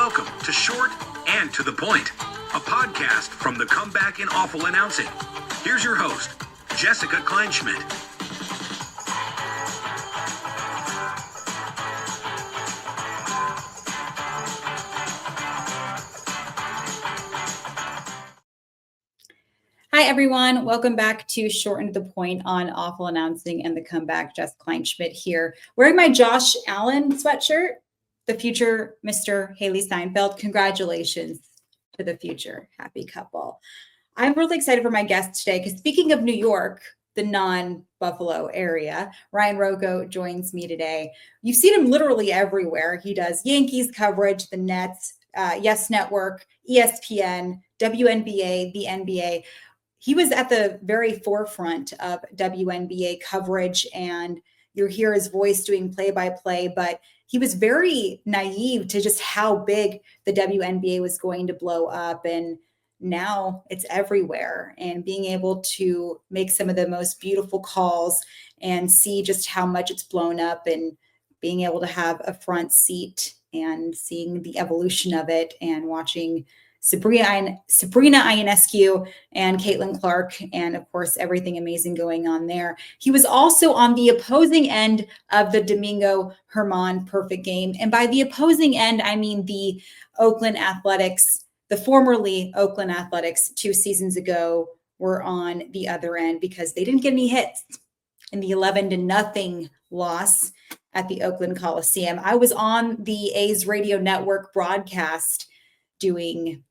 Welcome to Short and to the Point, a podcast from the Comeback in Awful Announcing. Here's your host, Jessica Kleinschmidt. Hi, everyone. Welcome back to Short and to the Point on Awful Announcing and the Comeback. Jess Kleinschmidt here, wearing my Josh Allen sweatshirt, the future Mr. Haley Steinfeld. Congratulations to the future happy couple. I'm really excited for my guest today because speaking of New York, the non-Buffalo area, Ryan Ruocco joins me today. You've seen him literally everywhere. He does Yankees coverage, the Nets, Yes Network, ESPN, WNBA, the NBA. He was at the very forefront of WNBA coverage, and you hear his voice doing play-by-play, but he was very naive to just how big the WNBA was going to blow up, and now it's everywhere. And being able to make some of the most beautiful calls and see just how much it's blown up, and being able to have a front seat and seeing the evolution of it, and watching Sabrina Ionescu and Caitlin Clark, and of course, everything amazing going on there. He was also on the opposing end of the Domingo Germán perfect game. And by the opposing end, I mean the Oakland Athletics, the formerly Oakland Athletics 2 seasons ago were on the other end because they didn't get any hits in the 11-0 loss at the Oakland Coliseum. I was on the A's radio network broadcast doing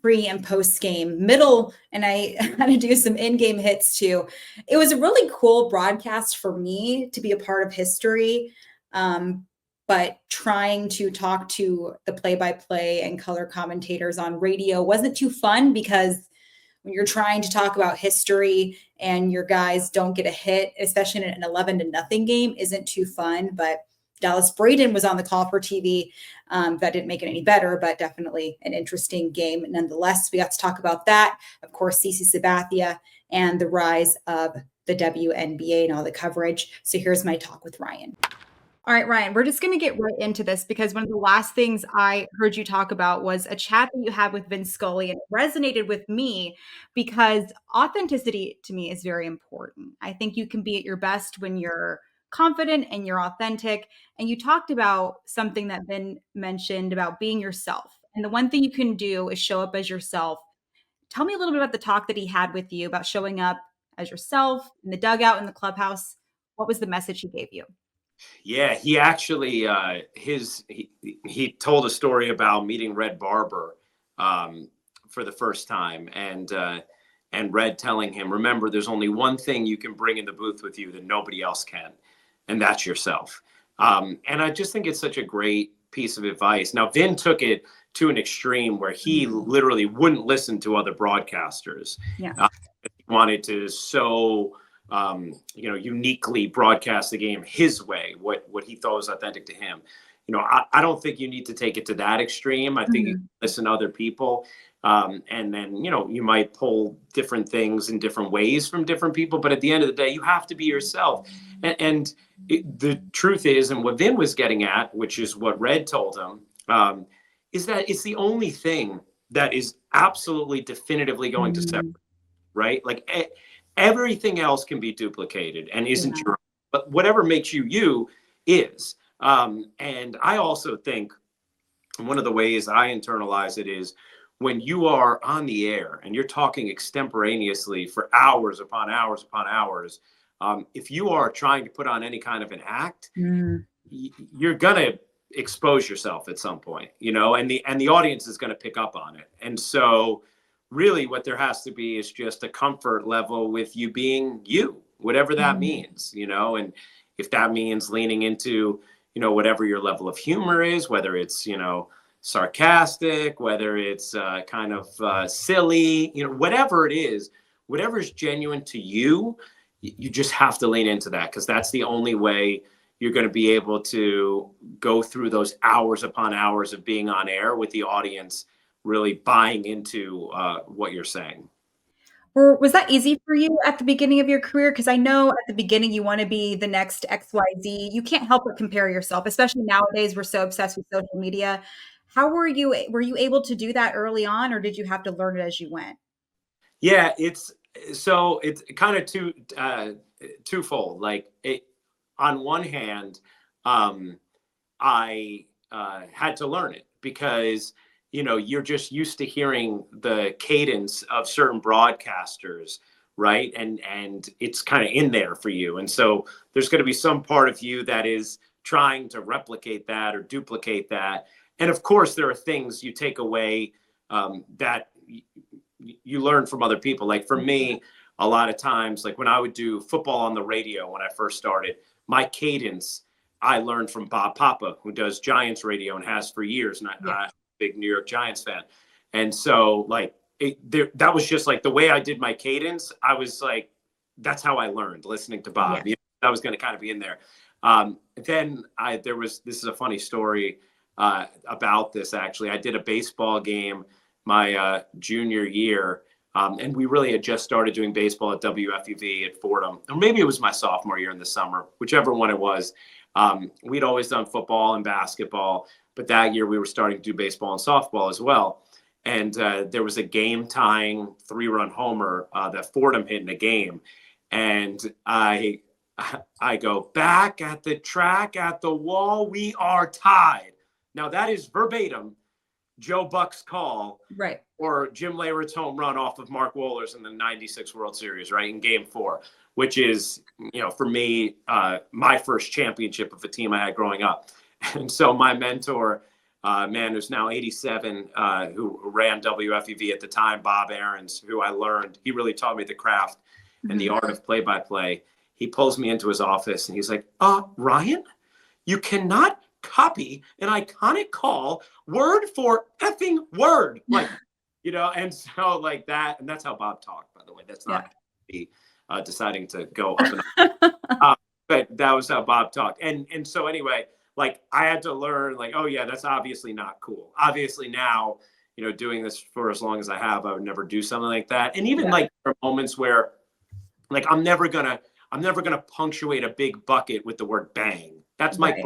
pre and post game middle, and I had to do some in-game hits too. It was a really cool broadcast for me to be a part of history. But trying to talk to the play-by-play and color commentators on radio wasn't too fun, because when you're trying to talk about history and your guys don't get a hit, especially in an 11-0 game, isn't too fun. But Dallas Braden was on the call for TV. That didn't make it any better, but definitely an interesting game nonetheless. We got to talk about that. Of course, CC Sabathia and the rise of the WNBA and all the coverage. So here's my talk with Ryan. All right, Ryan, we're just going to get right into this, because one of the last things I heard you talk about was a chat that you had with Vin Scully, and it resonated with me because authenticity to me is very important. I think you can be at your best when you're confident and you're authentic. And you talked about something that Vin mentioned about being yourself. And the one thing you can do is show up as yourself. Tell me a little bit about the talk that he had with you about showing up as yourself in the dugout, in the clubhouse. What was the message he gave you? Yeah, he actually he told a story about meeting Red Barber for the first time, and Red telling him, remember, there's only one thing you can bring in the booth with you that nobody else can, and that's yourself. And I just think it's such a great piece of advice. Now, Vin took it to an extreme where he literally wouldn't listen to other broadcasters. Yeah. He wanted to uniquely broadcast the game his way, what he thought was authentic to him. I don't think you need to take it to that extreme. I think you can listen to other people. And then, you might pull different things in different ways from different people. But at the end of the day, you have to be yourself. And the truth is, and what Vin was getting at, which is what Red told him, is that it's the only thing that is absolutely definitively going to separate, right? Like everything else can be duplicated and isn't your own, but whatever makes you is. And I also think one of the ways I internalize it is when you are on the air and you're talking extemporaneously for hours upon hours upon hours, if you are trying to put on any kind of an act, you're going to expose yourself at some point, and the audience is going to pick up on it. And so really what there has to be is just a comfort level with you being you, whatever that means, and if that means leaning into, whatever your level of humor is, whether it's, sarcastic, whether it's kind of silly, whatever it is, whatever is genuine to you, you just have to lean into that, because that's the only way you're going to be able to go through those hours upon hours of being on air with the audience really buying into what you're saying. Or was that easy for you at the beginning of your career? Because I know at the beginning you want to be the next XYZ. You can't help but compare yourself, especially nowadays we're so obsessed with social media. How were you able to do that early on, or did you have to learn it as you went? Yeah, it's kind of twofold. Like on one hand, I had to learn it because, you're just used to hearing the cadence of certain broadcasters, right? And it's kind of in there for you. And so there's going to be some part of you that is trying to replicate that or duplicate that. And of course, there are things you take away that you learn from other people. Like for me, a lot of times, like when I would do football on the radio when I first started, my cadence I learned from Bob Papa, who does Giants radio and has for years. And I'm a big New York Giants fan. And so like that was just like the way I did my cadence. I was like, that's how I learned listening to Bob. Yeah. That was going to kind of be in there. Then this is a funny story about this actually. I did a baseball game my junior year. And we really had just started doing baseball at WFUV at Fordham, or maybe it was my sophomore year in the summer, whichever one it was. We'd always done football and basketball, but that year we were starting to do baseball and softball as well. And there was a game tying 3-run homer that Fordham hit in a game. And I go, back at the track, at the wall, we are tied. Now that is verbatim Joe Buck's call, right, or Jim Leyrit's home run off of Mark Wohlers in the 96 World Series, right, in Game 4, which is, for me, my first championship of a team I had growing up. And so my mentor, man who's now 87, who ran WFUV at the time, Bob Aarons, who I learned, he really taught me the craft and the art of play-by-play. He pulls me into his office and he's like, Ryan, you cannot copy an iconic call word for effing word, like, and so like that, and that's how Bob talked, by the way. That's not me deciding to go up and up. But that was how Bob talked. And so anyway, like I had to learn, like, oh yeah, that's obviously not cool. Obviously now, doing this for as long as I have, I would never do something like that. And even like there are moments where, like, I'm never gonna punctuate a big bucket with the word bang. That's my point.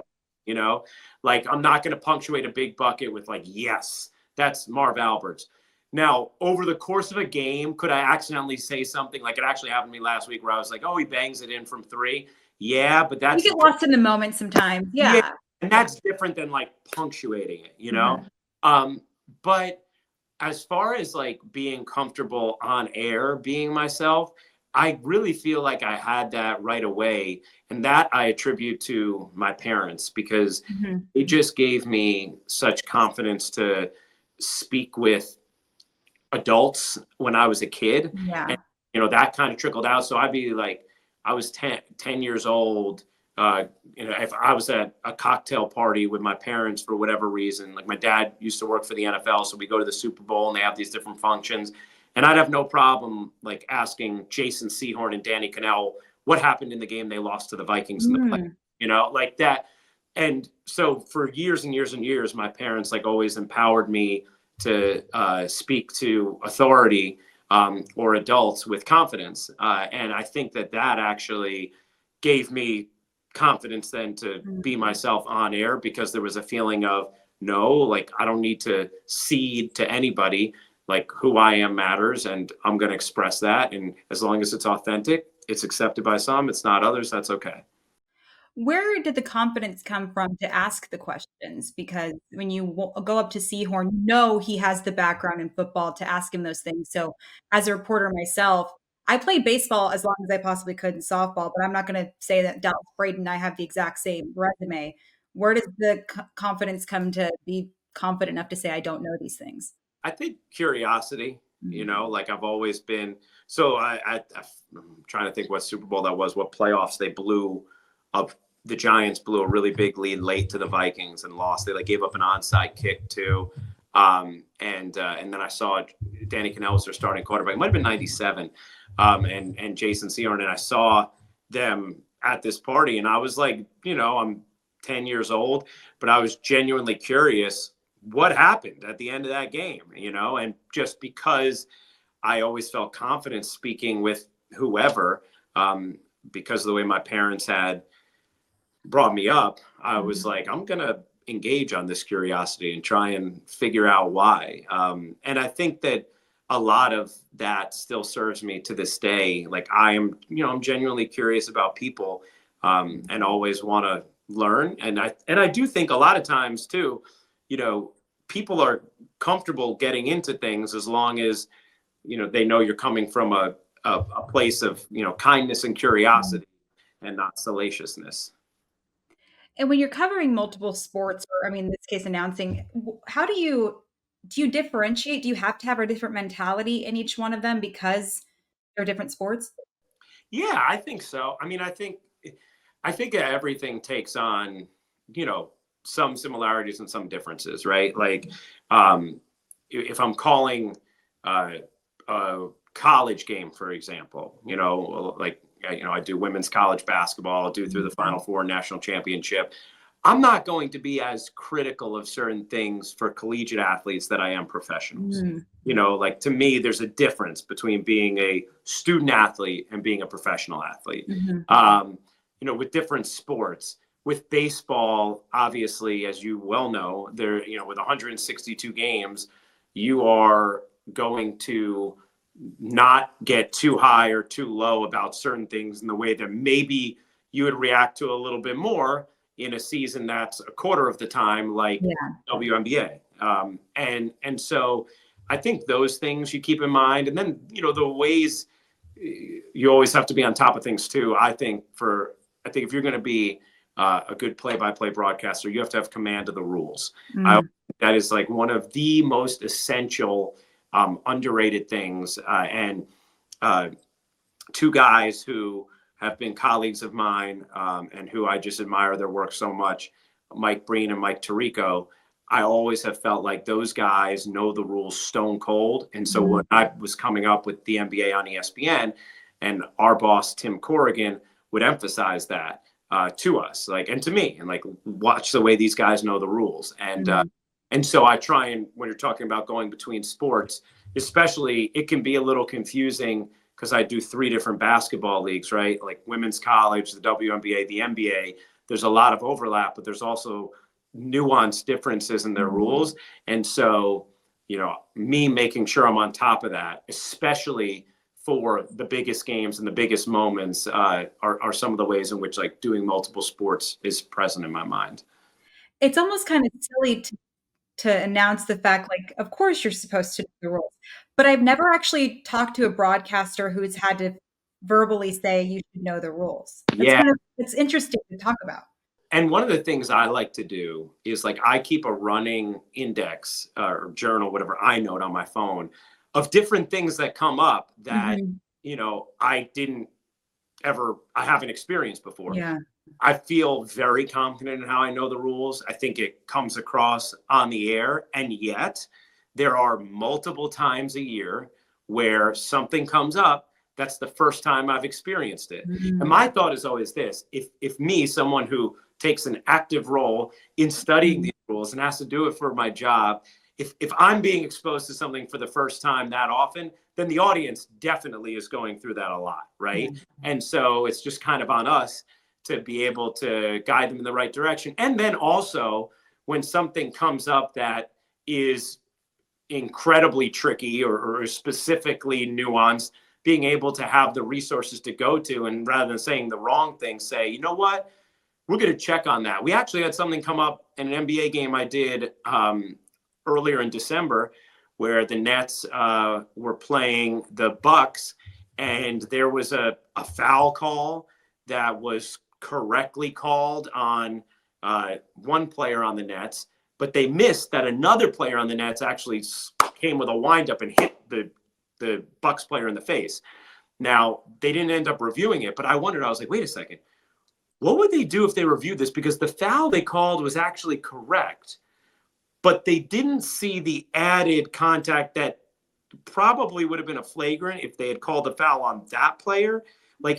Like I'm not going to punctuate a big bucket with like, yes, that's Marv Alberts. Now, over the course of a game, could I accidentally say something? Like it actually happened to me last week where I was like, oh, he bangs it in from 3. Yeah, but that's— you get lost in the moment sometimes. Yeah. And that's different than like punctuating it, but as far as like being comfortable on air, being myself, I really feel like I had that right away. And that I attribute to my parents because they just gave me such confidence to speak with adults when I was a kid. Yeah. And, that kind of trickled out. So I'd be like, I was 10 years old. If I was at a cocktail party with my parents for whatever reason, like my dad used to work for the NFL. So we go to the Super Bowl and they have these different functions. And I'd have no problem like asking Jason Sehorn and Danny Cannell what happened in the game they lost to the Vikings in the play, like that. And so for years and years and years, my parents like always empowered me to speak to authority or adults with confidence. And I think that actually gave me confidence then to be myself on air because there was a feeling of, no, like I don't need to cede to anybody. Like who I am matters and I'm going to express that. And as long as it's authentic, it's accepted by some, it's not others. That's okay. Where did the confidence come from to ask the questions? Because when you go up to Sehorn, he has the background in football to ask him those things. So as a reporter myself, I played baseball as long as I possibly could in softball, but I'm not going to say that Dallas Braden and I have the exact same resume. Where does the confidence come to be confident enough to say, I don't know these things? I think curiosity, like I've always been. So I'm trying to think what Super Bowl that was, what playoffs they blew up. The Giants blew a really big lead late to the Vikings and lost. They like gave up an onside kick too. And then I saw Danny Cannell was their starting quarterback. It might have been 97. And Jason Sehorn, and I saw them at this party and I was like, I'm 10 years old, but I was genuinely curious what happened at the end of that game, and just because I always felt confident speaking with whoever, because of the way my parents had brought me up, I was like, I'm going to engage on this curiosity and try and figure out why. And I think that a lot of that still serves me to this day. Like I'm genuinely curious about people, and always want to learn. And I do think a lot of times too, people are comfortable getting into things as long as, they know you're coming from a place of, kindness and curiosity and not salaciousness. And when you're covering multiple sports, or I mean, in this case, announcing, how do you differentiate? Do you have to have a different mentality in each one of them because they're different sports? Yeah, I think so. I mean, I think that everything takes on, some similarities and some differences, right? Like, if I'm calling a college game, for example, I do women's college basketball, do through the Final Four national championship. I'm not going to be as critical of certain things for collegiate athletes that I am professionals. Like to me, there's a difference between being a student athlete and being a professional athlete. With different sports, with baseball, obviously, as you well know, there, with 162 games, you are going to not get too high or too low about certain things in the way that maybe you would react to a little bit more in a season that's a quarter of the time, like WNBA. And so I think those things you keep in mind. And then, the ways you always have to be on top of things too. I think if you're going to be a good play-by-play broadcaster, you have to have command of the rules. That is like one of the most essential underrated things. And two guys who have been colleagues of mine and who I just admire their work so much, Mike Breen and Mike Tirico, I always have felt like those guys know the rules stone cold. And so when I was coming up with the NBA on ESPN, and our boss, Tim Corrigan, would emphasize that to us, and to me, and watch the way these guys know the rules. And so I try, and when you're talking about going between sports, especially, it can be a little confusing because I do 3 different basketball leagues, right? Like women's college, the WNBA, the NBA. There's a lot of overlap, but there's also nuanced differences in their rules. And so, me making sure I'm on top of that, especially for the biggest games and the biggest moments, are some of the ways in which doing multiple sports is present in my mind. It's almost kind of silly to announce the fact, of course you're supposed to know the rules, but I've never actually talked to a broadcaster who's had to verbally say you should know the rules. It's interesting to talk about. And one of the things I like to do is I keep a running index or journal, whatever I note on my phone, of different things that come up that, I haven't experienced before. Yeah. I feel very confident in how I know the rules. I think it comes across on the air. And yet there are multiple times a year where something comes up that's the first time I've experienced it. And my thought is always this: if me, someone who takes an active role in studying these rules and has to do it for my job, if I'm being exposed to something for the first time that often, then the audience definitely is going through that a lot, right? And so it's just kind of on us to be able to guide them in the right direction. And then also, when something comes up that is incredibly tricky or specifically nuanced, being able to have the resources to go to, and rather than saying the wrong thing, say, you know what, we're going to check on that. We actually had something come up in an NBA game I did earlier in December, where the Nets were playing the Bucks, and there was a foul call that was correctly called on one player on the Nets, but they missed that another player on the Nets actually came with a windup and hit the Bucks player in the face. Now, they didn't end up reviewing it, but I was like, wait a second, what would they do if they reviewed this? Because the foul they called was actually correct, but they didn't see the added contact that probably would have been a flagrant if they had called the foul on that player.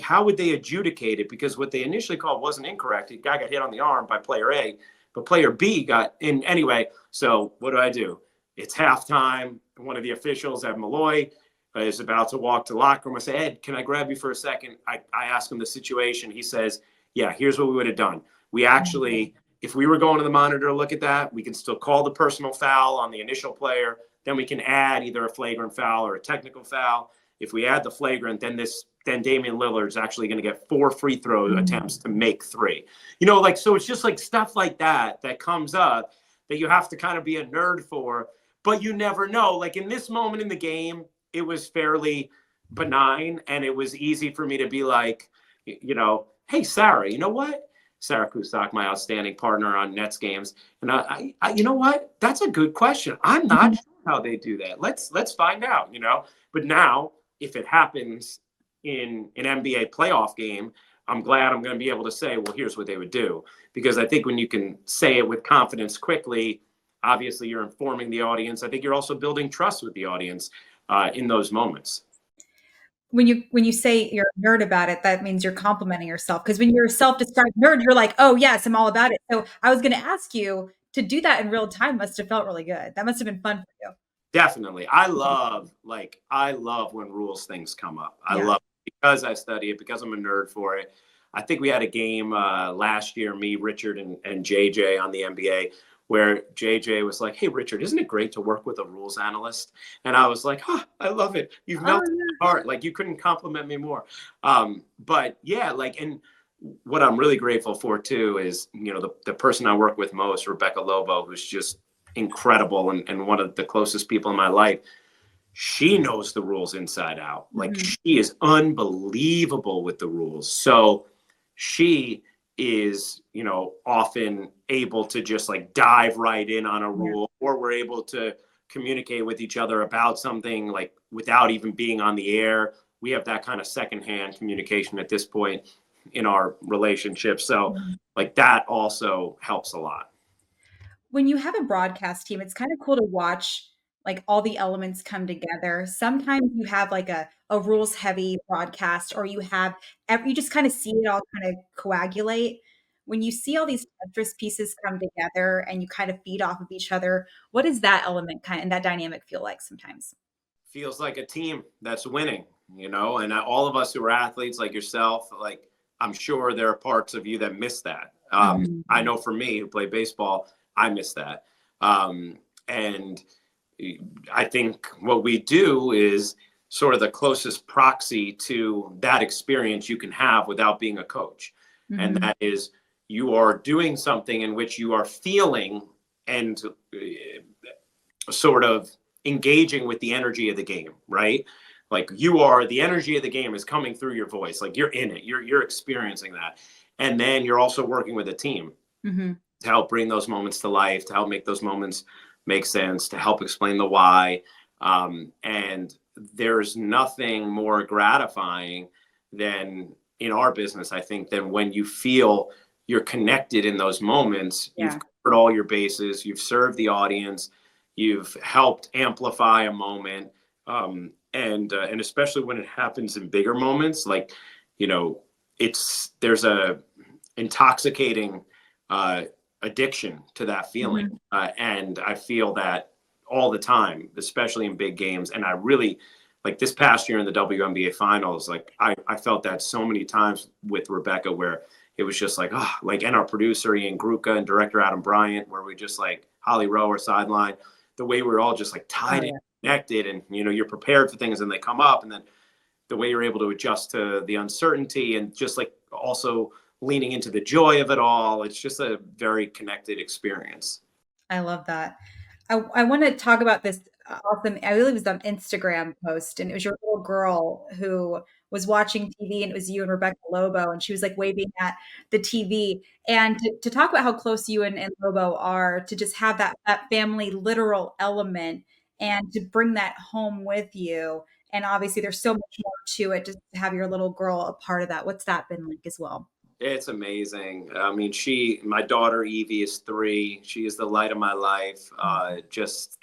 How would they adjudicate it? Because what they initially called wasn't incorrect. The guy got hit on the arm by player A, but player B got in anyway. So what do? It's halftime. One of the officials, Ed Malloy, is about to walk to the locker room. I say, Ed, can I grab you for a second? I ask him the situation. He says, yeah, here's what we would have done. We actually if we were going to the monitor to look at that, we can still call the personal foul on the initial player. Then we can add either a flagrant foul or a technical foul. If we add the flagrant, then Damian Lillard is actually going to get 4 free throw attempts to make 3. You know, like, so it's just like stuff like that comes up that you have to kind of be a nerd for, but you never know. Like in this moment in the game, it was fairly benign, and it was easy for me to be like, you know, hey, Sarah, you know what? Sarah Kustok, my outstanding partner on Nets games. And I you know what? That's a good question. I'm not sure how they do that. Let's find out, you know? But now, if it happens in an NBA playoff game, I'm glad I'm going to be able to say, well, here's what they would do. Because I think when you can say it with confidence quickly, obviously you're informing the audience. I think you're also building trust with the audience in those moments. When you say you're a nerd about it, that means you're complimenting yourself. Because when you're a self-described nerd, you're like, oh yes, I'm all about it. So I was going to ask you, to do that in real time must have felt really good. That must have been fun for you. Definitely. I love when rules things come up. I love it because I study it, because I'm a nerd for it. I think we had a game last year, me, Richard, and JJ on the NBA, where JJ was like, hey, Richard, isn't it great to work with a rules analyst? And I was like, I love it. You've melted my heart. Like, you couldn't compliment me more. But yeah, like, and what I'm really grateful for too is, you know, the person I work with most, Rebecca Lobo, who's just incredible and one of the closest people in my life. She knows the rules inside out. Like, she is unbelievable with the rules. So she is, you know, often able to just like dive right in on a rule, or we're able to communicate with each other about something like without even being on the air. We have that kind of secondhand communication at this point in our relationship. So like that also helps a lot. When you have a broadcast team, it's kind of cool to watch like all the elements come together. Sometimes you have like a rules heavy broadcast, or you just kind of see it all kind of coagulate. When you see all these Tetris pieces come together and you kind of feed off of each other, what does that element and that dynamic feel like sometimes? Feels like a team that's winning, you know, and all of us who are athletes like yourself, like, I'm sure there are parts of you that miss that. I know for me, who play baseball, I miss that. And I think what we do is sort of the closest proxy to that experience you can have without being a coach. And that is, you are doing something in which you are feeling and sort of engaging with the energy of the game, right? Like, the energy of the game is coming through your voice. Like, you're in it, you're experiencing that. And then you're also working with a team to help bring those moments to life, to help make those moments make sense, to help explain the why. And there's nothing more gratifying than in our business, I think, than when you feel you're connected in those moments. You've covered all your bases, you've served the audience, you've helped amplify a moment. And especially when it happens in bigger moments, like, you know, there's a intoxicating addiction to that feeling. And I feel that all the time, especially in big games. And I really, like this past year in the WNBA finals, like I felt that so many times with Rebecca, where it was just like, and our producer Ian Gruca and director Adam Bryant, where we just like Holly Rowe sideline, the way we're all just like tied in, connected, and, you know, you're prepared for things and they come up, and then the way you're able to adjust to the uncertainty and just like also leaning into the joy of it all. It's just a very connected experience. I love that. I want to talk about this awesome, I believe it was an Instagram post, and it was your little girl who was watching TV, and it was you and Rebecca Lobo, and she was like waving at the TV. And to talk about how close you and Lobo are, to just have that family literal element and to bring that home with you. And obviously there's so much more to it, just to have your little girl a part of that. What's that been like as well? It's amazing. I mean, my daughter Evie is 3. She is the light of my life. She's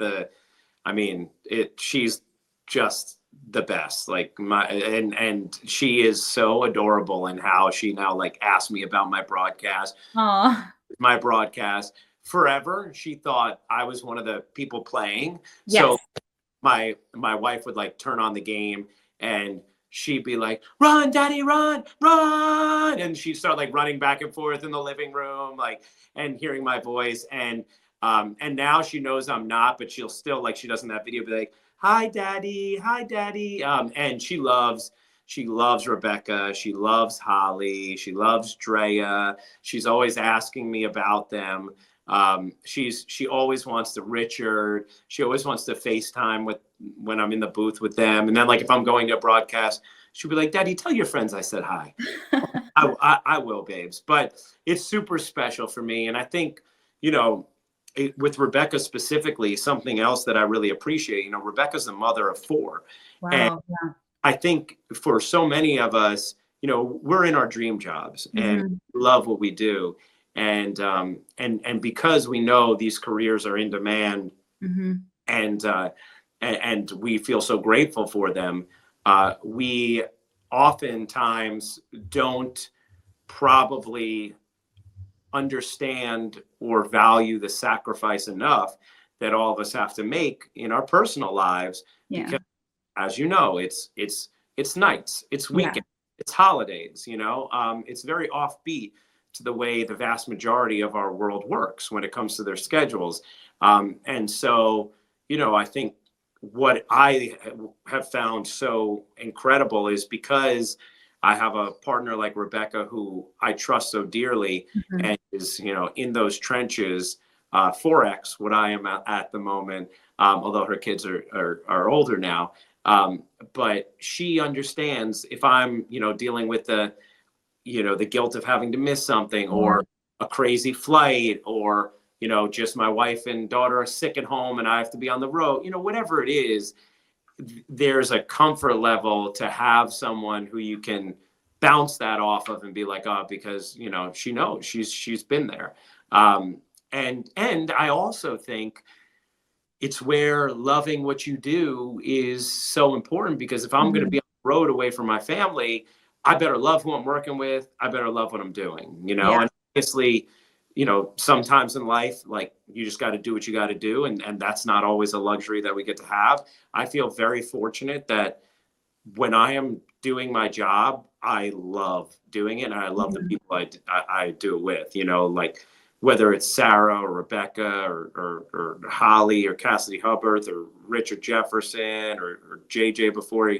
just the best. Like and she is so adorable in how she now like asked me about my broadcast. My broadcast. Forever, she thought I was one of the people playing. Yes. So my wife would like turn on the game, and she'd be like, "Run, Daddy, run, run!" And she'd start like running back and forth in the living room, like, and hearing my voice. And now she knows I'm not, but she'll still, like, she does in that video, be like, "Hi, Daddy, hi, Daddy." And she loves Rebecca. She loves Holly. She loves Drea. She's always asking me about them. She always wants to Richard. She always wants to FaceTime when I'm in the booth with them. And then, like, if I'm going to a broadcast, she'll be like, "Daddy, tell your friends I said hi." I will, babes. But it's super special for me. And I think, with Rebecca specifically, something else that I really appreciate, Rebecca's a mother of 4. Wow. And I think for so many of us, we're in our dream jobs and love what we do. And because we know these careers are in demand, and we feel so grateful for them, we oftentimes don't probably understand or value the sacrifice enough that all of us have to make in our personal lives. Because, as you know, it's nights, it's weekends, it's holidays, it's very offbeat to the way the vast majority of our world works when it comes to their schedules. And so, I think what I have found so incredible is because I have a partner like Rebecca, who I trust so dearly, and is, in those trenches, 4X what I am at the moment, although her kids are older now. But she understands if I'm, dealing with the guilt of having to miss something, or a crazy flight, or, just my wife and daughter are sick at home and I have to be on the road, whatever it is, there's a comfort level to have someone who you can bounce that off of and be like, "Oh," because, she knows she's been there. And I also think it's where loving what you do is so important, because if I'm going to be on the road away from my family, I better love who I'm working with. I better love what I'm doing, and obviously, sometimes in life, like, you just got to do what you got to do. And that's not always a luxury that we get to have. I feel very fortunate that when I am doing my job, I love doing it. And I love the people I do it with, like, whether it's Sarah or Rebecca or Holly or Cassidy Hubbard or Richard Jefferson or JJ before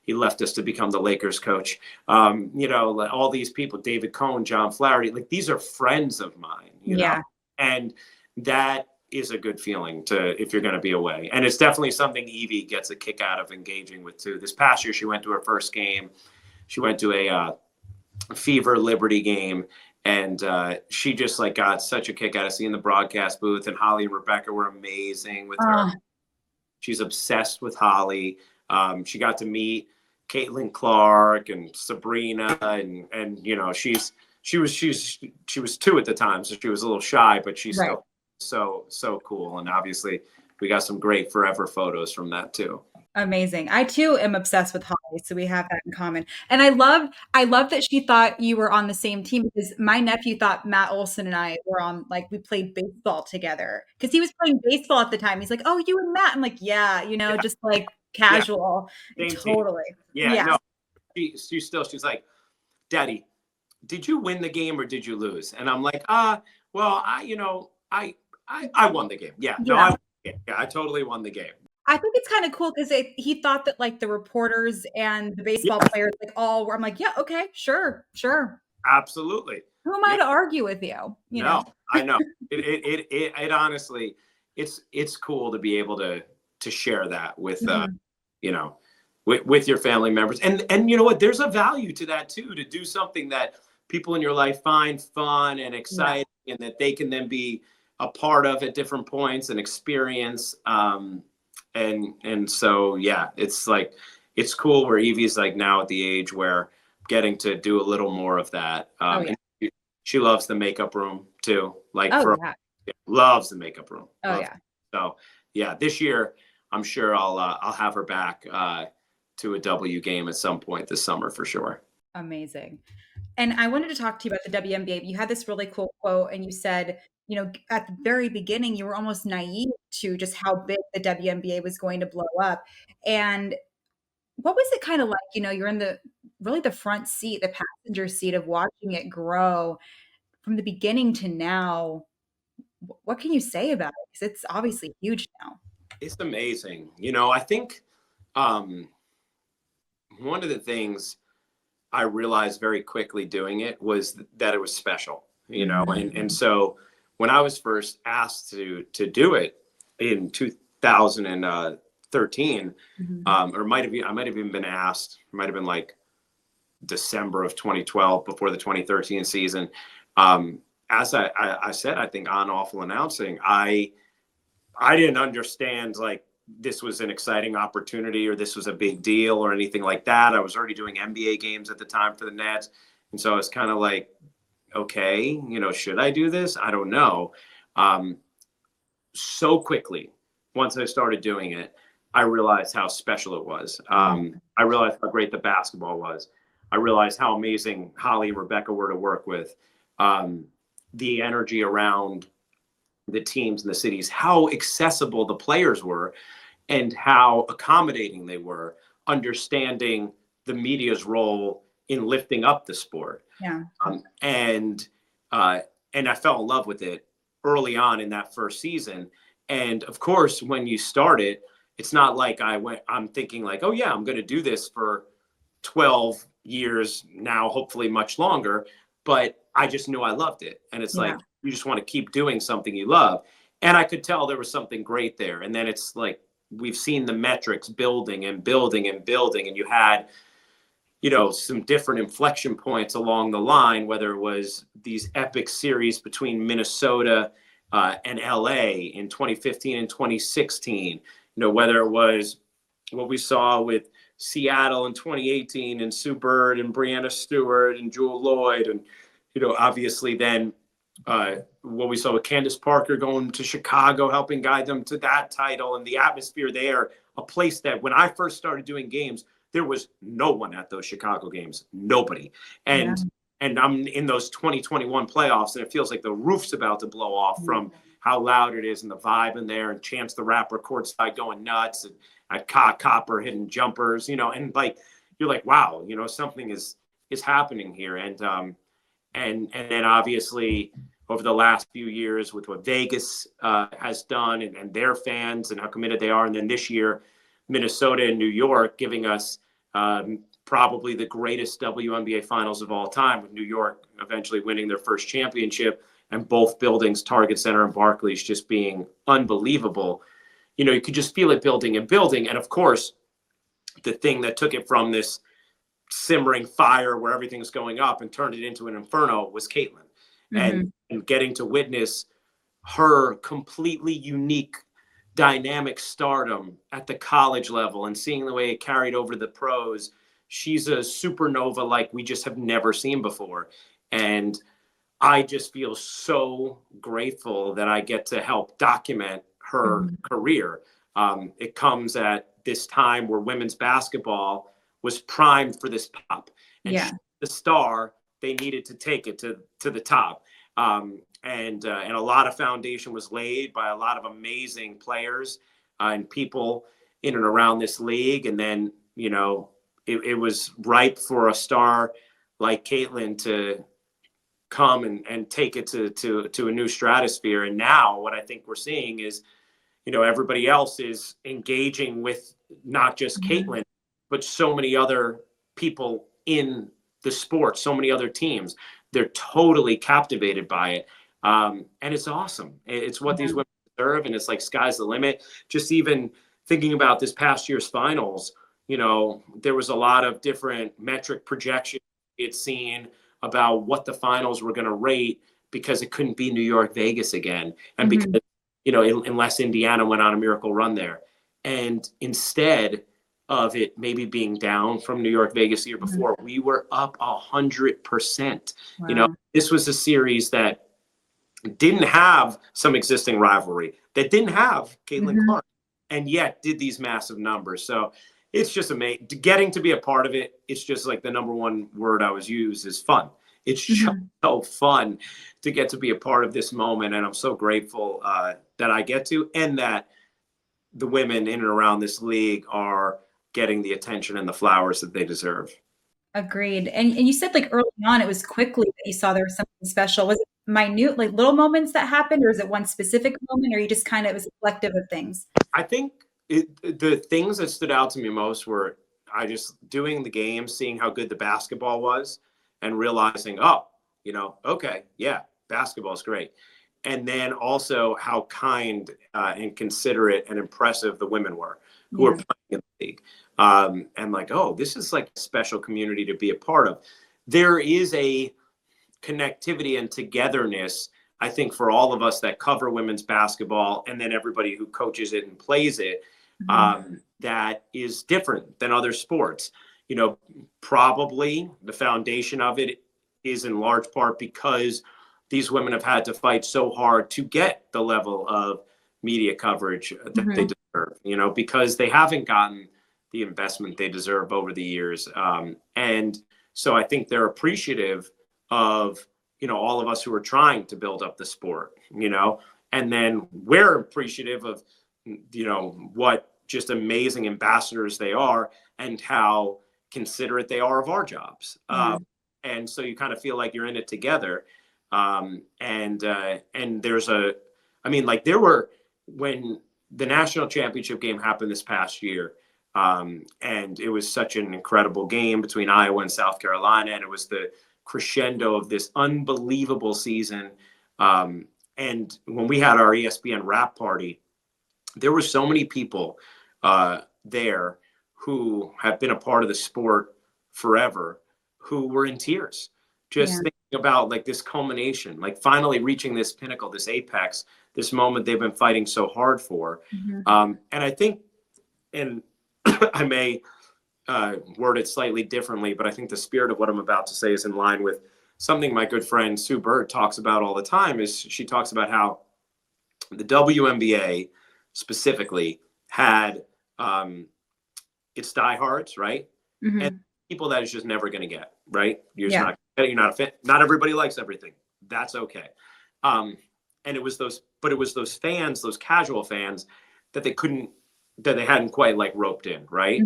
he left us to become the Lakers coach. Like, all these people, David Cohn, John Flaherty, like, these are friends of mine, you know? And that is a good feeling if you're going to be away. And it's definitely something Evie gets a kick out of engaging with too. This past year, she went to her first game. She went to a Fever Liberty game. And she just, like, got such a kick out of seeing the broadcast booth. And Holly and Rebecca were amazing with her. She's obsessed with Holly. She got to meet Caitlin Clark and Sabrina, and she was 2 at the time, so she was a little shy, but she's still so cool. And obviously, we got some great forever photos from that too. Amazing. I too am obsessed with Holly, so we have that in common. And I love that she thought you were on the same team, because my nephew thought Matt Olson and I were on, like, we played baseball together, because he was playing baseball at the time. He's like, "Oh, you and Matt." I'm like, "Yeah," just like casual. Same Totally. team. No, she's like, "Daddy, did you win the game or did you lose?" And I'm like, well, I won the game. I totally won the game. I think it's kind of cool because he thought that, like, the reporters and the baseball players, like, all were. I'm like, "Yeah, okay, sure. Absolutely. Who am I to argue with you?" No, I know. It honestly, it's cool to be able to share that with with your family members. And you know what? There's a value to that too, to do something that people in your life find fun and exciting, and that they can then be a part of at different points and experience. And so, it's like, it's cool where Evie's, like, now at the age where getting to do a little more of that. And she loves the makeup room too. Like, loves the makeup room. So this year, I'm sure I'll have her back to a W game at some point this summer for sure. Amazing. And I wanted to talk to you about the WNBA. You had this really cool quote, and you said, at the very beginning, you were almost naive to just how big the WNBA was going to blow up. And What was it kind of like? You're in the front seat, the passenger seat of watching it grow from the beginning to now. What can you say about it? Because it's obviously huge now. It's amazing. I think um, one of the things I realized very quickly doing it was that it was special, and so when I was first asked to do it in 2013, or I might have even been asked, might have been like December of 2012 before the 2013 season. As I said, I think on Awful Announcing, I didn't understand like this was an exciting opportunity or this was a big deal or anything like that. I was already doing NBA games at the time for the Nets. And so I was kind of like, okay, should I do this? I don't know. So quickly, once I started doing it, I realized how special it was. I realized how great the basketball was. I realized how amazing Holly and Rebecca were to work with. The energy around the teams and the cities, how accessible the players were and how accommodating they were, understanding the media's role in lifting up the sport. Yeah. And I fell in love with it early on in that first season. And of course, when you start it, it's not like I'm thinking like, oh yeah, I'm going to do this for 12 years now, hopefully much longer. But I just knew I loved it. And it's like, you just want to keep doing something you love. And I could tell there was something great there. And then it's like, we've seen the metrics building and building and building. And you had, some different inflection points along the line, whether it was these epic series between Minnesota and LA in 2015 and 2016, whether it was what we saw with Seattle in 2018 and Sue Bird and Breanna Stewart and Jewel Lloyd. And, obviously then what we saw with Candace Parker going to Chicago, helping guide them to that title and the atmosphere there, a place that when I first started doing games, there was no one at those Chicago games, nobody. And I'm in those 2021 playoffs and it feels like the roof's about to blow off from how loud it is and the vibe in there, and Chance the Rapper courtside going nuts, and at Copper hitting jumpers, and like, you're like, wow, something is happening here. And then obviously over the last few years with what Vegas has done and their fans and how committed they are. And then this year, Minnesota and New York giving us probably the greatest WNBA finals of all time, with New York eventually winning their first championship and both buildings, Target Center and Barclays, just being unbelievable. You could just feel it building and building. And of course, the thing that took it from this simmering fire where everything's going up and turned it into an inferno was Caitlin. And getting to witness her completely unique dynamic stardom at the college level and seeing the way it carried over to the pros. She's a supernova like we just have never seen before. And I just feel so grateful that I get to help document her career. It comes at this time where women's basketball was primed for this pop. And she's the star, they needed to take it to the top. And a lot of foundation was laid by a lot of amazing players and people in and around this league. And then, it was ripe for a star like Caitlin to come and take it to a new stratosphere. And now what I think we're seeing is, everybody else is engaging with not just Caitlin, but so many other people in the sport, so many other teams. They're totally captivated by it. And it's awesome. It's what these women deserve. And it's like, sky's the limit. Just even thinking about this past year's finals, there was a lot of different metric projections it's seen about what the finals were going to rate, because it couldn't be New York, Vegas again. And because, unless Indiana went on a miracle run there. And instead of it maybe being down from New York, Vegas the year before, we were up 100%. Wow. This was a series that didn't have some existing rivalry, that didn't have Caitlin Clark, and yet did these massive numbers. So it's just amazing. Getting to be a part of it, it's just like the number one word I was used is fun. It's just so fun to get to be a part of this moment. And I'm so grateful that I get to, and that the women in and around this league are getting the attention and the flowers that they deserve. Agreed. And you said like early on, it was quickly that you saw there was something special. Was it minute, like little moments that happened, or is it one specific moment, or you just kind of, it was a collective of things? I think the things that stood out to me most were I just doing the game, seeing how good the basketball was, and realizing, oh, okay, yeah, basketball's great. And then also how kind and considerate and impressive the women were who were playing in the league. And like, oh, this is like a special community to be a part of. There is a connectivity and togetherness, I think, for all of us that cover women's basketball, and then everybody who coaches it and plays it, that is different than other sports. Probably the foundation of it is in large part because these women have had to fight so hard to get the level of media coverage that they deserve, because they haven't gotten the investment they deserve over the years. And so I think they're appreciative of, all of us who are trying to build up the sport, and then we're appreciative of, what just amazing ambassadors they are and how considerate they are of our jobs. And so you kind of feel like you're in it together. And there's there were, when the national championship game happened this past year, and it was such an incredible game between Iowa and South Carolina, and it was the crescendo of this unbelievable season. And when we had our ESPN wrap party, there were so many people there who have been a part of the sport forever who were in tears, just thinking about like this culmination, like finally reaching this pinnacle, this apex, this moment they've been fighting so hard for. And I think, and I may word it slightly differently, but I think the spirit of what I'm about to say is in line with something my good friend Sue Bird talks about all the time. Is she talks about how the WNBA specifically had its diehards, right? And people that is just never going to get, right? You're not a fan. Not everybody likes everything. That's okay. And it was those fans, those casual fans that they hadn't quite like roped in, right?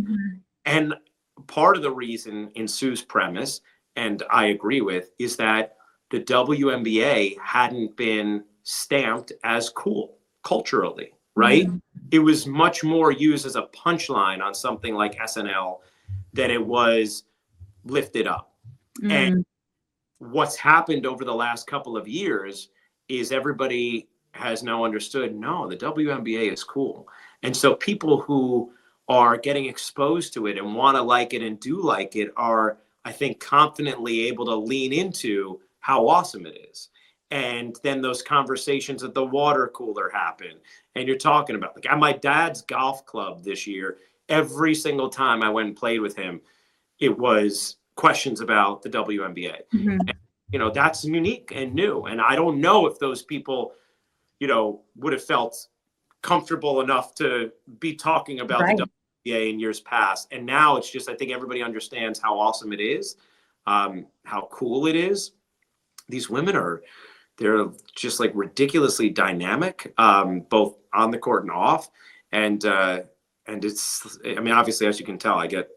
And part of the reason in Sue's premise, and I agree with, is that the WNBA hadn't been stamped as cool culturally, right? It was much more used as a punchline on something like SNL than it was lifted up. And what's happened over the last couple of years is everybody has now understood, no, the WNBA is cool. And so people who are getting exposed to it and want to like it and do like it are, I think, confidently able to lean into how awesome it is. And then those conversations at the water cooler happen. And you're talking about, like, at my dad's golf club this year, every single time I went and played with him, it was questions about the WNBA. And, that's unique and new. And I don't know if those people, would have felt comfortable enough to be talking about the WNBA in years past. And now it's just, I think everybody understands how awesome it is, how cool it is. These women they're just like ridiculously dynamic, both on the court and off. And it's, obviously, as you can tell, I get,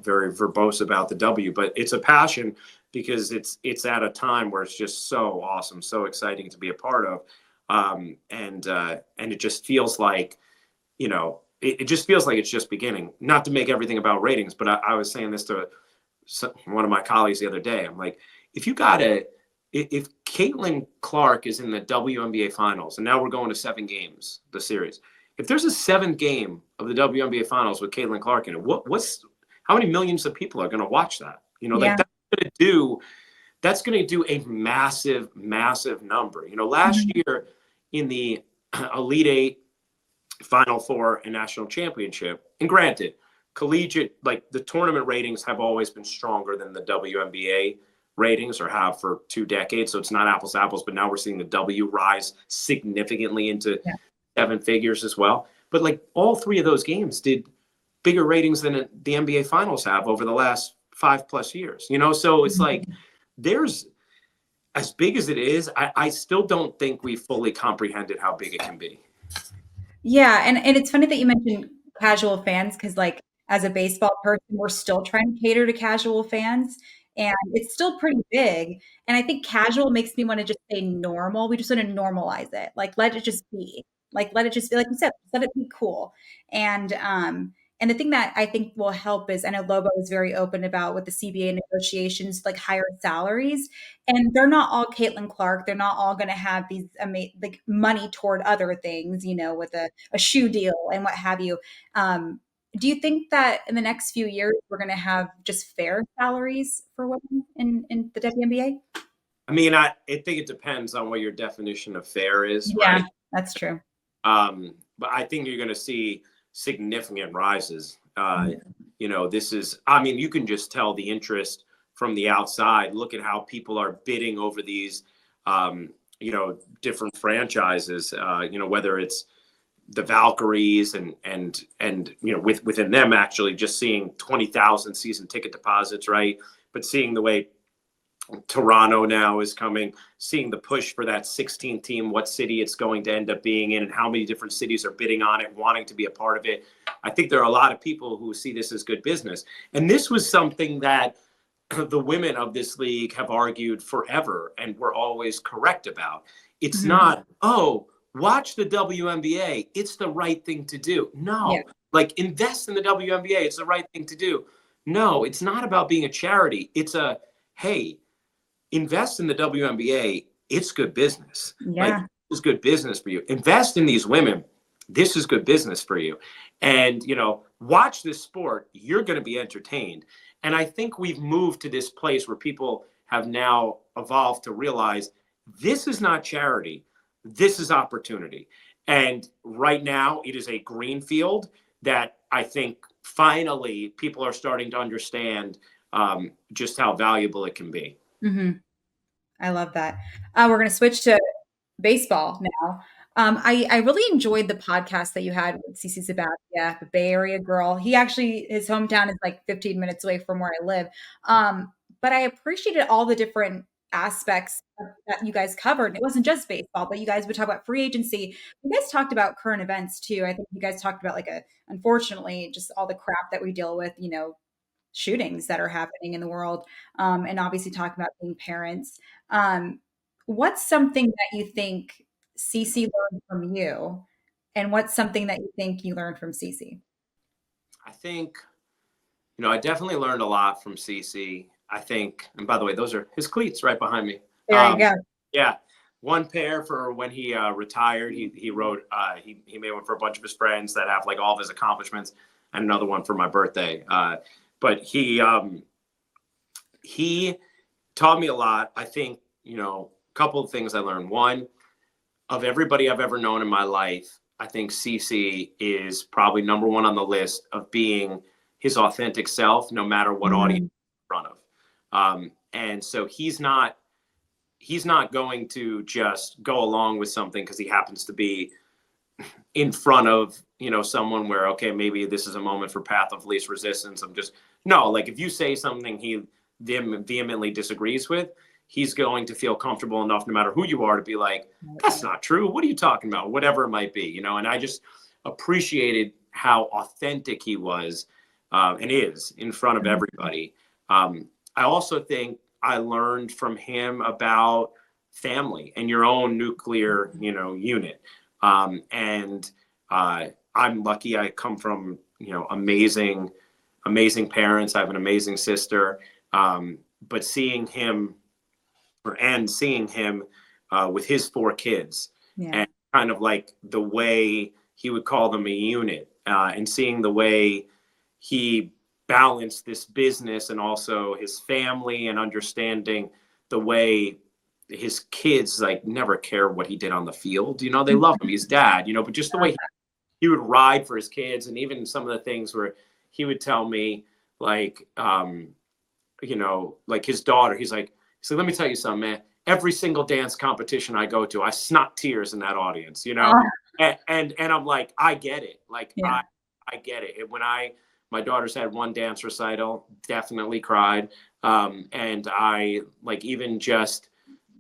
very verbose about the W, but it's a passion because it's at a time where it's just so awesome, so exciting to be a part of. And it just feels like, it just feels like it's just beginning. Not to make everything about ratings, but I was saying this to one of my colleagues the other day. I'm like, if Caitlin Clark is in the WNBA finals, and now we're going to 7 games, the series. If there's a 7th game of the WNBA finals with Caitlin Clark in it, how many millions of people are going to watch that? That's going to do a massive, massive number. Last year in the Elite Eight, Final Four, and National Championship, and granted, collegiate, like the tournament ratings have always been stronger than the WNBA ratings, or have for 2 decades. So it's not apples to apples, but now we're seeing the W rise significantly into 7 figures as well. But like all 3 of those games did bigger ratings than the NBA finals have over the last 5+ years, so it's like, there's, as big as it is, I still don't think we fully comprehended how big it can be. Yeah. And it's funny that you mentioned casual fans, because like, as a baseball person, we're still trying to cater to casual fans, and it's still pretty big. And I think casual makes me want to just say normal. We just want to normalize it. Like, let it just be. Like, let it just be, like you said, let it be cool. And the thing that I think will help is, I know Lobo is very open about with the CBA negotiations, like higher salaries, and they're not all Caitlin Clark. They're not all going to have these like money toward other things, with a shoe deal and what have you. Do you think that in the next few years we're going to have just fair salaries for women in the WNBA? I mean, I think it depends on what your definition of fair is, Yeah, right? that's true. But I think you're going to see significant rises. This is, I mean, you can just tell the interest from the outside. Look at how people are bidding over these, different franchises, whether it's the Valkyries and within them actually just seeing 20,000 season ticket deposits, right? But seeing the way Toronto now is coming, seeing the push for that 16 team, what city it's going to end up being in, and how many different cities are bidding on it, wanting to be a part of it. I think there are a lot of people who see this as good business. And this was something that the women of this league have argued forever and were always correct about. It's not, watch the WNBA. It's the right thing to do. No, like invest in the WNBA. It's the right thing to do. No, it's not about being a charity. It's hey, invest in the WNBA. It's good business. Yeah. Like, it's good business for you. Invest in these women. This is good business for you. And, watch this sport. You're going to be entertained. And I think we've moved to this place where people have now evolved to realize this is not charity. This is opportunity. And right now it is a green field that I think finally people are starting to understand just how valuable it can be. I love that. We're going to switch to baseball now. I really enjoyed the podcast that you had with CC Sabathia, the Bay Area girl. His hometown is like 15 minutes away from where I live. But I appreciated all the different aspects that you guys covered. It wasn't just baseball, but you guys would talk about free agency. You guys talked about current events too. I think you guys talked about unfortunately, just all the crap that we deal with, shootings that are happening in the world, and obviously talking about being parents. What's something that you think CC learned from you, and what's something that you think you learned from CC? I think, I definitely learned a lot from CC. I think, and by the way, those are his cleats right behind me. There you go. Yeah. One pair for when he retired. He wrote, he made one for a bunch of his friends that have like all of his accomplishments, and another one for my birthday. But he taught me a lot. I think, a couple of things I learned. One, of everybody I've ever known in my life, I think CC is probably number one on the list of being his authentic self, no matter what audience he's in front of. And so he's not going to just go along with something because he happens to be in front of, someone where, okay, maybe this is a moment for path of least resistance. Like if you say something he vehemently disagrees with, he's going to feel comfortable enough, no matter who you are, to be like, that's not true. What are you talking about? Whatever it might be, and I just appreciated how authentic he was and is in front of everybody. I also think I learned from him about family and your own nuclear, unit. And I'm lucky I come from, amazing parents. I have an amazing sister. But seeing him with his 4 kids, and kind of like the way he would call them a unit, and seeing the way he balanced this business and also his family, and understanding the way his kids never care what he did on the field. They love him. He's dad, but just the way he would ride for his kids, and even some of the things where he would tell me like his daughter, he's like, let me tell you something, man. Every single dance competition I go to, I snot tears in that audience, and I'm like, I get it. I get it. When my daughter's had one dance recital, definitely cried. And I even just,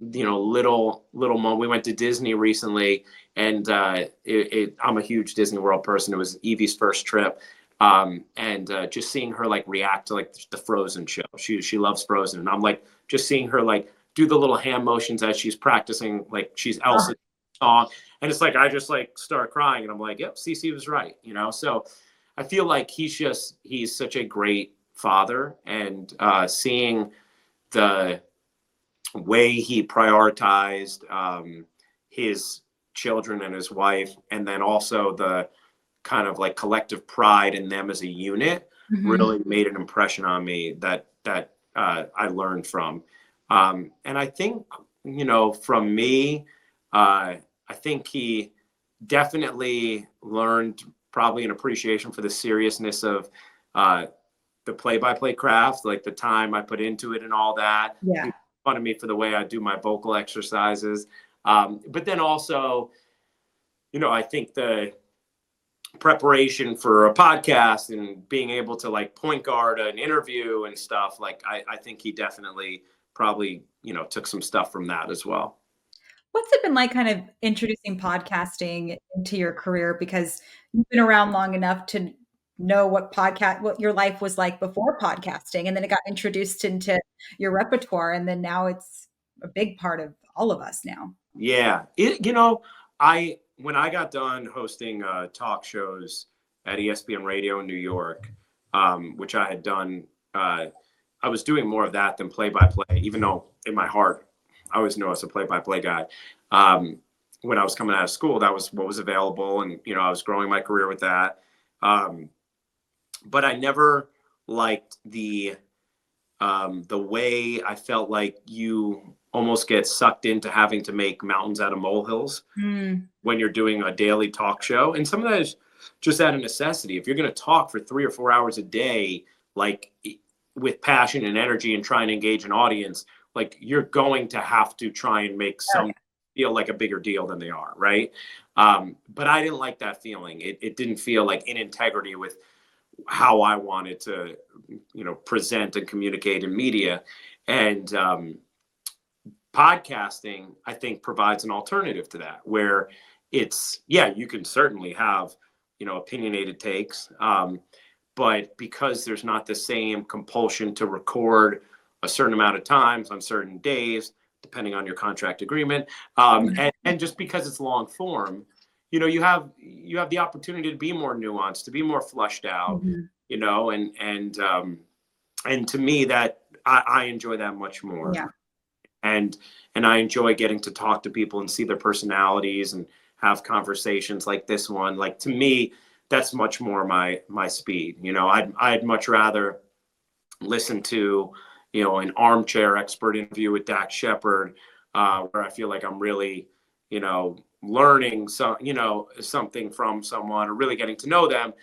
little moment. We went to Disney recently, and I'm a huge Disney World person. It was Evie's first trip. And just seeing her like react to like the Frozen show. She loves Frozen, and I'm like just seeing her like do the little hand motions as she's practicing, like she's Elsa's song, and it's like I just like start crying, and I'm like, yep, CC was right, you know. So I feel like he's such a great father, and seeing the way he prioritized his children and his wife, and then also the kind of like collective pride in them as a unit really made an impression on me that I learned from. And I think, you know, from me, I think he definitely learned probably an appreciation for the seriousness of the play-by-play craft, like the time I put into it and all that. Yeah. He made fun of me for the way I do my vocal exercises. But then also, you know, I think the preparation for a podcast and being able to like point guard an interview and stuff, like I think he definitely probably, you know, took some stuff from that as well. What's it been like kind of introducing podcasting into your career? Because you've been around long enough to know what your life was like before podcasting, and then it got introduced into your repertoire, and then now it's a big part of all of us now. Yeah. You know, when I got done hosting talk shows at ESPN Radio in New York, which I had done, I was doing more of that than play-by-play, even though in my heart, I always knew I was a play-by-play guy. When I was coming out of school, that was what was available. And, you know, I was growing my career with that. But I never liked the way I felt like you almost get sucked into having to make mountains out of molehills when you're doing a daily talk show. And some of that is just out of necessity. If you're going to talk for 3 or 4 hours a day, like with passion and energy and trying to engage an audience, like you're going to have to try and make some feel like a bigger deal than they are. Right. But I didn't like that feeling. It didn't feel like in integrity with how I wanted to, you know, present and communicate in media. And podcasting, I think, provides an alternative to that, where it's, yeah, you can certainly have, you know, opinionated takes, but because there's not the same compulsion to record a certain amount of times on certain days, depending on your contract agreement, and just because it's long form, you know, you have the opportunity to be more nuanced, to be more flushed out, you know, and to me that I enjoy that much more. Yeah. And I enjoy getting to talk to people and see their personalities and have conversations like this one. Like, to me, that's much more my speed. You know, I'd much rather listen to, you know, an armchair expert interview with Dax Shepard, where I feel like I'm really, you know, learning something from someone or really getting to know them,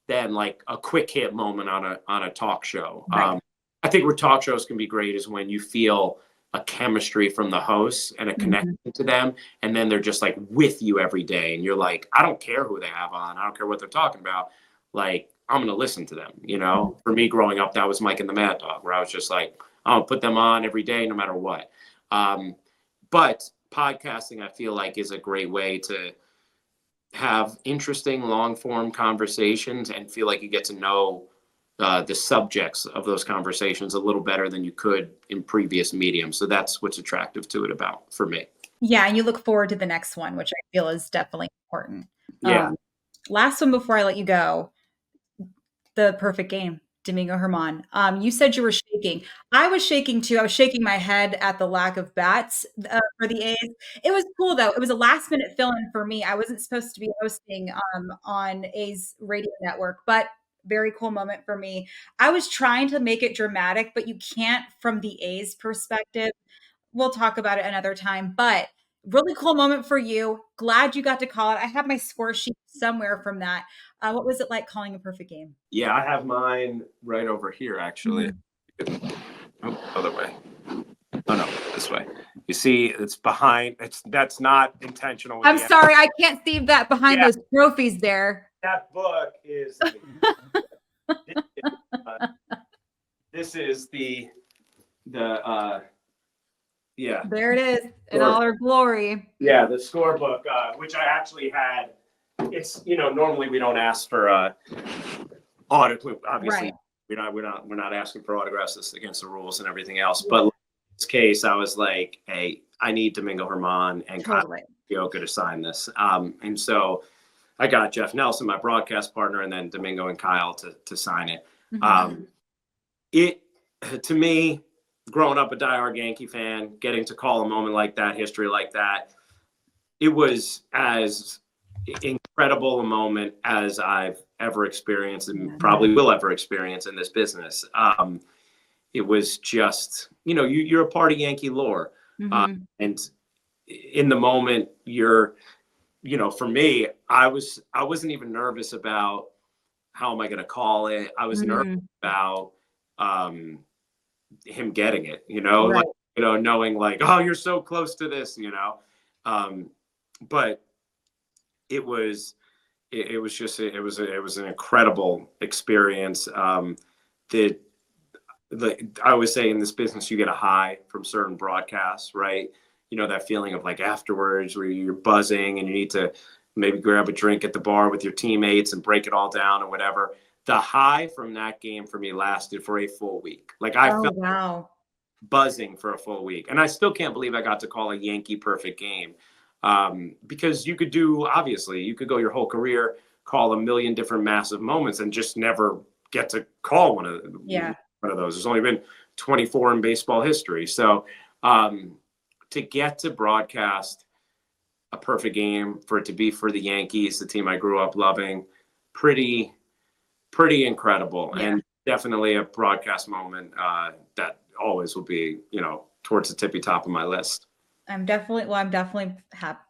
than like a quick hit moment on a talk show. Right. I think where talk shows can be great is when you feel a chemistry from the hosts and a connection to them, and then they're just like with you every day, and you're like, I don't care who they have on, I don't care what they're talking about, like I'm gonna listen to them. You know, for me growing up, that was Mike and the Mad Dog, where I was just like, I'll put them on every day no matter what. But podcasting, I feel like, is a great way to have interesting long form conversations and feel like you get to know the subjects of those conversations a little better than you could in previous mediums. So that's what's attractive to it for me. Yeah. And you look forward to the next one, which I feel is definitely important. Yeah. Last one before I let you go, the perfect game, Domingo Germán. You said you were shaking. I was shaking too. I was shaking my head at the lack of bats for the A's. It was cool though. It was a last minute fill-in for me. I wasn't supposed to be hosting on A's radio network, but very cool moment for me. I was trying to make it dramatic, but you can't from the A's perspective. We'll talk about it another time, but really cool moment for you. Glad you got to call it. I have my score sheet somewhere from that. What was it like calling a perfect game? Yeah, I have mine right over here, actually. Oh, other way. Oh no, this way. You see, it's behind. That's not intentional. I'm sorry, I can't see that behind those trophies there. That book is. This is the. Yeah. There it is in all her glory. Yeah, the scorebook, which I actually had. It's, you know, normally we don't ask for Obviously, Right. we're not asking for autographs. This is against the rules and everything else. But in this case, I was like, hey, I need Domingo Germán and Kyle Ruocco to sign this. And so I got Jeff Nelson, my broadcast partner, and then Domingo and Kyle to sign it. It, to me, growing up a diehard Yankee fan, getting to call a moment like that, history like that, it was as incredible a moment as I've ever experienced and probably will ever experience in this business. It was just, you're a part of Yankee lore. And in the moment, for me, I wasn't even nervous about how am I going to call it. I was nervous about him getting it, knowing like, oh, you're so close to this, but it was an incredible experience. I always say in this business, you get a high from certain broadcasts, right? That feeling of like afterwards where you're buzzing and you need to maybe grab a drink at the bar with your teammates and break it all down or whatever. The high from that game for me lasted for a full week. Like I felt buzzing for a full week. And I still can't believe I got to call a Yankee perfect game. Because you could go your whole career, call a million different massive moments and just never get to call one of those. There's only been 24 in baseball history. So to get to broadcast a perfect game, for it to be for the Yankees, the team I grew up loving, pretty incredible. And definitely a broadcast moment that always will be, towards the tippy top of my list. I'm definitely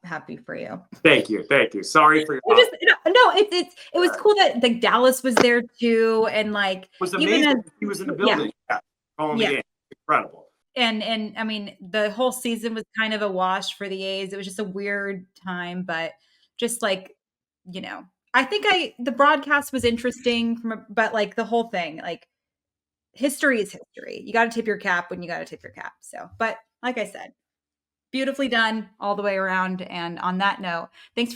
happy for you. Thank you. Sorry for your. It was cool that like Dallas was there too, and like it was amazing. He was in the building. Calling the game. Incredible. And I mean, the whole season was kind of a wash for the A's. It was just a weird time, but just like, I think the broadcast was interesting but like the whole thing, like history is history. You got to tip your cap when you got to tip your cap. So, but like I said, beautifully done all the way around. And on that note, thanks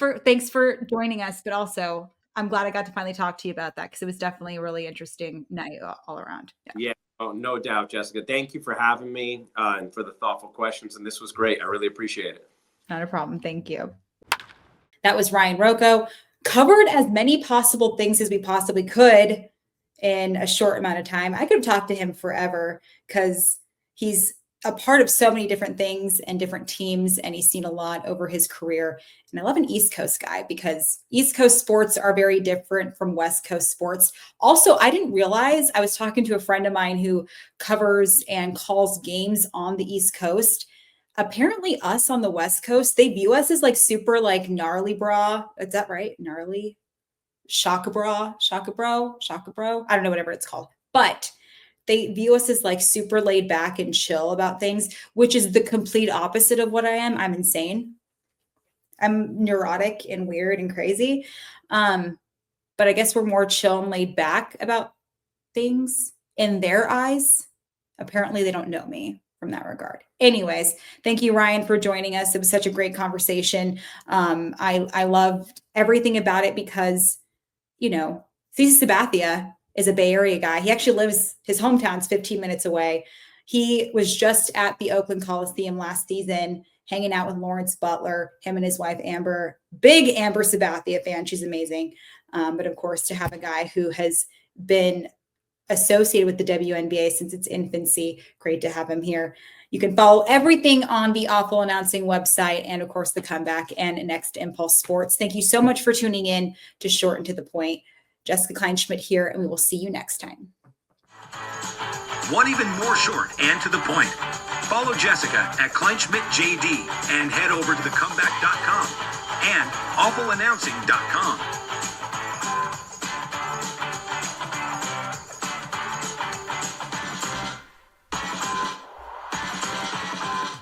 for joining us. But also, I'm glad I got to finally talk to you about that because it was definitely a really interesting night all around. Yeah. Oh, no doubt, Jessica. Thank you for having me and for the thoughtful questions. And this was great. I really appreciate it. Not a problem. Thank you. That was Ryan Ruocco. Covered as many possible things as we possibly could in a short amount of time. I could have talked to him forever because he's a part of so many different things and different teams, and he's seen a lot over his career. And I love an East Coast guy because East Coast sports are very different from West Coast sports. Also, I didn't realize, I was talking to a friend of mine who covers and calls games on the East Coast. Apparently us on the West Coast, they view us as like super like gnarly bra. Is that right? Gnarly? Shaka bro. I don't know, whatever it's called. But they view us as like super laid back and chill about things, which is the complete opposite of what I am. I'm insane. I'm neurotic and weird and crazy. But I guess we're more chill and laid back about things in their eyes. Apparently they don't know me from that regard. Anyways, thank you, Ryan, for joining us. It was such a great conversation. I loved everything about it because, CC Sabathia is a Bay Area guy. He actually his hometown's 15 minutes away. He was just at the Oakland Coliseum last season, hanging out with Lawrence Butler, him and his wife, Amber, big Amber Sabathia fan. She's amazing. But of course, to have a guy who has been associated with the WNBA since its infancy, great to have him here. You can follow everything on the Awful Announcing website and, of course, The Comeback and Next Impulse Sports. Thank you so much for tuning in to Short and to the Point. Jessica Kleinschmidt here, and we will see you next time. Want even more short and to the point? Follow Jessica at KleinschmidtJD and head over to thecomeback.com and awfulannouncing.com.